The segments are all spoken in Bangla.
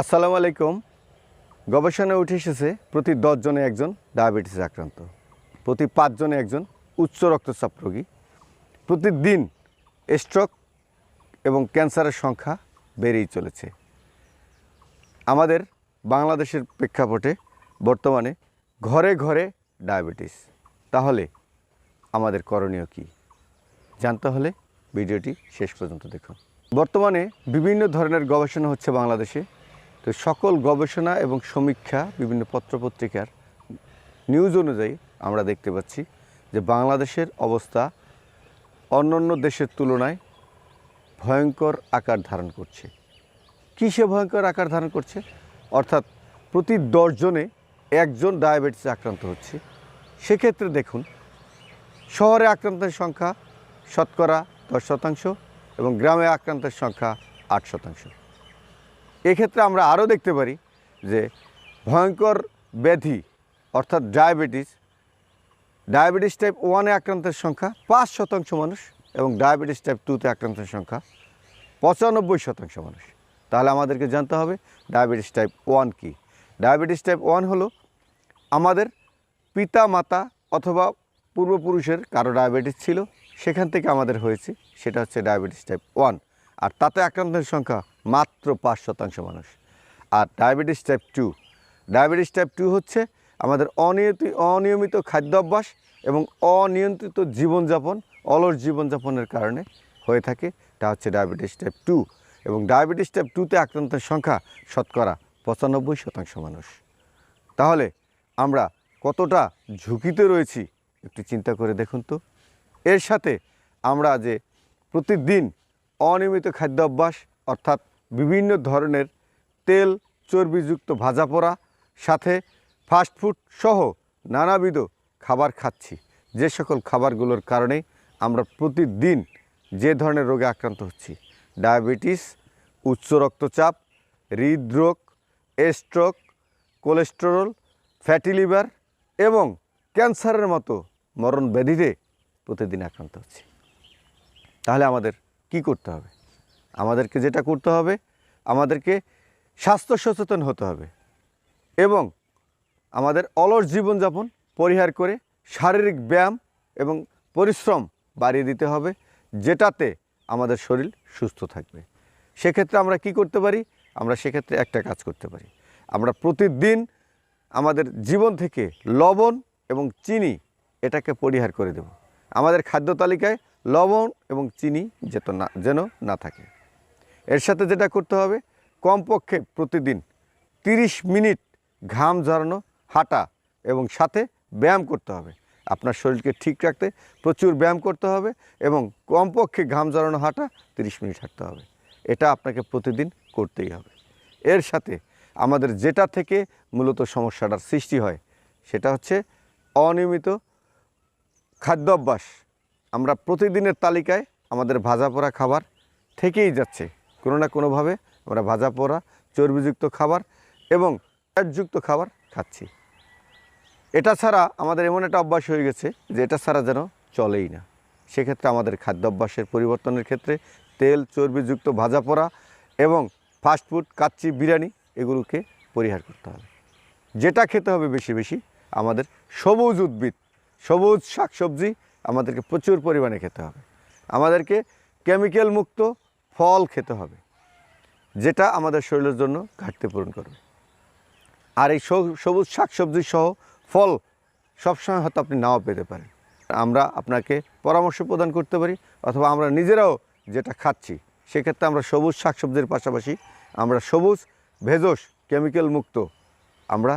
আসসালামু আলাইকুম। গবেষণায় উঠে এসেছে প্রতি 10 জনে একজন ডায়াবেটিসে আক্রান্ত, প্রতি 5 জনে একজন উচ্চ রক্তচাপ রোগী, প্রতিদিন স্ট্রোক এবং ক্যান্সারের সংখ্যা বেড়েই চলেছে। আমাদের বাংলাদেশের প্রেক্ষাপটে বর্তমানে ঘরে ঘরে ডায়াবেটিস। তাহলে আমাদের করণীয় কী জানতে হলে ভিডিওটি শেষ পর্যন্ত দেখুন। বর্তমানে বিভিন্ন ধরনের গবেষণা হচ্ছে বাংলাদেশে। তো সকল গবেষণা এবং সমীক্ষা বিভিন্ন পত্রপত্রিকার নিউজ অনুযায়ী আমরা দেখতে পাচ্ছি যে বাংলাদেশের অবস্থা অন্যান্য দেশের তুলনায় ভয়ঙ্কর আকার ধারণ করছে। কিসে ভয়ঙ্কর আকার ধারণ করছে? অর্থাৎ প্রতি 10 জনে একজন ডায়াবেটিসে আক্রান্ত হচ্ছে। সেক্ষেত্রে দেখুন, শহরে আক্রান্তের সংখ্যা শতকরা 10% এবং গ্রামে আক্রান্তের সংখ্যা 8%। এক্ষেত্রে আমরা আরও দেখতে পারি যে ভয়ঙ্কর ব্যাধি অর্থাৎ ডায়াবেটিস টাইপ 1-এ আক্রান্তের সংখ্যা 5% মানুষ এবং ডায়াবেটিস টাইপ 2-তে আক্রান্তের সংখ্যা 95% মানুষ। তাহলে আমাদেরকে জানতে হবে ডায়াবেটিস টাইপ 1 কী। ডায়াবেটিস টাইপ 1 হলো আমাদের পিতা মাতা অথবা পূর্বপুরুষের কারো ডায়াবেটিস ছিল, সেখান থেকে আমাদের হয়েছে, সেটা হচ্ছে ডায়াবেটিস টাইপ 1। আর তাতে আক্রান্তের সংখ্যা মাত্র 5% মানুষ। আর ডায়াবেটিস টাইপ 2 হচ্ছে আমাদের অনিয়মিত খাদ্যাভ্যাস এবং অনিয়ন্ত্রিত জীবনযাপন, অলস জীবনযাপনের কারণে হয়ে থাকে। এটা হচ্ছে ডায়াবেটিস টাইপ 2 এবং ডায়াবেটিস টাইপ 2-তে আক্রান্তের সংখ্যা শতকরা 95% মানুষ। তাহলে আমরা কতটা ঝুঁকিতে রয়েছি একটু চিন্তা করে দেখুন তো। এর সাথে আমরা যে প্রতিদিন অনিয়মিত খাদ্যাভ্যাস অর্থাৎ বিভিন্ন ধরনের তেল চর্বিযুক্ত ভাজা পোড়া সাথে ফাস্টফুড সহ নানাবিধ খাবার খাচ্ছি, যে সকল খাবারগুলোর কারণে আমরা প্রতিদিন যে ধরনের রোগে আক্রান্ত হচ্ছি, ডায়াবেটিস, উচ্চ রক্তচাপ, হৃদরোগ, স্ট্রোক, কোলেস্টেরল, ফ্যাটি লিভার এবং ক্যান্সারের মতো মরণ ব্যাধিতে প্রতিদিন আক্রান্ত হচ্ছি। তাহলে আমাদের কি করতে হবে? আমাদেরকে যেটা করতে হবে, আমাদেরকে স্বাস্থ্য সচেতন হতে হবে এবং আমাদের অলস জীবনযাপন পরিহার করে শারীরিক ব্যায়াম এবং পরিশ্রম বাড়িয়ে দিতে হবে, যেটাতে আমাদের শরীর সুস্থ থাকবে। সেক্ষেত্রে আমরা কি করতে পারি? আমরা সেক্ষেত্রে একটা কাজ করতে পারি। আমরা প্রতিদিন আমাদের জীবন থেকে লবণ এবং চিনি এটাকে পরিহার করে দেব। আমাদের খাদ্য তালিকায় লবণ এবং চিনি যেন না থাকে। এর সাথে যেটা করতে হবে, কমপক্ষে প্রতিদিন 30 মিনিট ঘাম ঝরানো হাঁটা এবং সাথে ব্যায়াম করতে হবে। আপনার শরীরকে ঠিক রাখতে প্রচুর ব্যায়াম করতে হবে এবং কমপক্ষে ঘাম ঝরানো হাঁটা 30 মিনিট হাঁটতে হবে। এটা আপনাকে প্রতিদিন করতেই হবে। এর সাথে আমাদের যেটা থেকে মূলত সমস্যাটার সৃষ্টি হয় সেটা হচ্ছে অনিয়মিত খাদ্যাভ্যাস। আমরা প্রতিদিনের তালিকায় আমাদের ভাজা পোড়া খাবার থেকেই যাচ্ছে, কোনো না কোনোভাবে আমরা ভাজা পোড়া চর্বিযুক্ত খাবার এবং ফ্যাটযুক্ত খাবার খাচ্ছি। এটা ছাড়া আমাদের এমন একটা অভ্যাস হয়ে গেছে যে এটা ছাড়া যেন চলেই না। সেক্ষেত্রে আমাদের খাদ্যাভ্যাসের পরিবর্তনের ক্ষেত্রে তেল চর্বিযুক্ত ভাজা পোড়া এবং ফাস্টফুড, কাচ্চি, বিরিয়ানি এগুলোকে পরিহার করতে হবে। যেটা খেতে হবে বেশি বেশি আমাদের সবুজ উদ্ভিদ, সবুজ শাকসবজি আমাদেরকে প্রচুর পরিমাণে খেতে হবে। আমাদেরকে কেমিক্যাল মুক্ত ফল খেতে হবে, যেটা আমাদের শরীরের জন্য ঘাটতি পূরণ করবে। আর এই সবুজ শাকসবজি সহ ফল সবসময় হয়তো আপনি নাও পেতে পারেন। আমরা আপনাকে পরামর্শ প্রদান করতে পারি, অথবা আমরা নিজেরাও যেটা খাচ্ছি সেক্ষেত্রে আমরা সবুজ শাকসবজির পাশাপাশি আমরা সবুজ ভেষজ কেমিক্যাল মুক্ত আমরা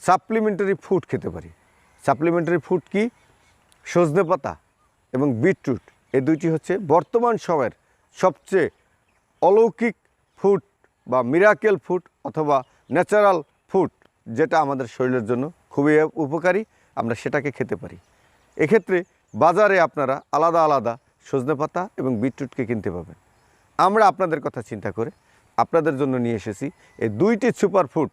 সাপ্লিমেন্টারি ফুড খেতে পারি। সাপ্লিমেন্টারি ফুড কি? সজনে পাতা এবং বিটরুট, এই দুইটি হচ্ছে বর্তমান সময়ের সবচেয়ে অলৌকিক ফুড বা মিরাকেল ফুড অথবা ন্যাচারাল ফুড, যেটা আমাদের শরীরের জন্য খুবই উপকারী। আমরা সেটাকে খেতে পারি। এক্ষেত্রে বাজারে আপনারা আলাদা আলাদা সজনে পাতা এবং বিটরুটকে কিনতে পাবেন। আমরা আপনাদের কথা চিন্তা করে আপনাদের জন্য নিয়ে এসেছি এই দুইটি সুপার ফুড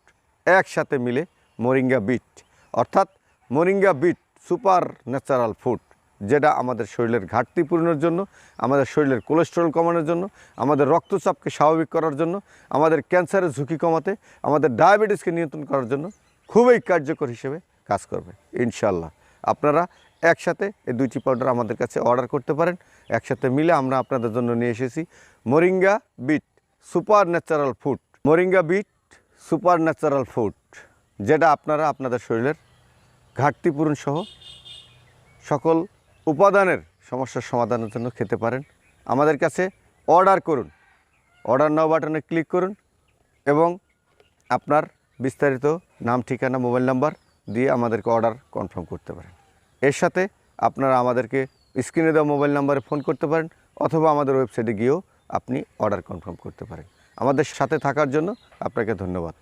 একসাথে মিলে মোরিঙ্গা বিট, অর্থাৎ moringa beet super natural food. যেটা আমাদের শরীরের ঘাটতি পূরণের জন্য, আমাদের শরীরের কোলেস্টেরল কমানোর জন্য, আমাদের রক্তচাপকে স্বাভাবিক করার জন্য, আমাদের ক্যান্সারের ঝুঁকি কমাতে, আমাদের ডায়াবেটিসকে নিয়ন্ত্রণ করার জন্য খুবই কার্যকর হিসেবে কাজ করবে ইনশাল্লাহ। আপনারা একসাথে এই দুইটি পাউডার আমাদের কাছে অর্ডার করতে পারেন। একসাথে মিলে আমরা আপনাদের জন্য নিয়ে এসেছি moringa beet super natural food. Moringa beet super natural food, যেটা আপনারা আপনাদের শরীরের ঘাটতি পূরণ সহ সকল উপাদানের সমস্যার সমাধানের জন্য খেতে পারেন। আমাদের কাছে অর্ডার করুন, অর্ডার নাও বাটনে ক্লিক করুন এবং আপনার বিস্তারিত নাম, ঠিকানা, মোবাইল নাম্বার দিয়ে আমাদেরকে অর্ডার কনফার্ম করতে পারেন। এর সাথে আপনারা আমাদেরকে স্ক্রিনে দেওয়া মোবাইল নাম্বারে ফোন করতে পারেন অথবা আমাদের ওয়েবসাইটে গিয়েও আপনি অর্ডার কনফার্ম করতে পারেন। আমাদের সাথে থাকার জন্য আপনাকে ধন্যবাদ।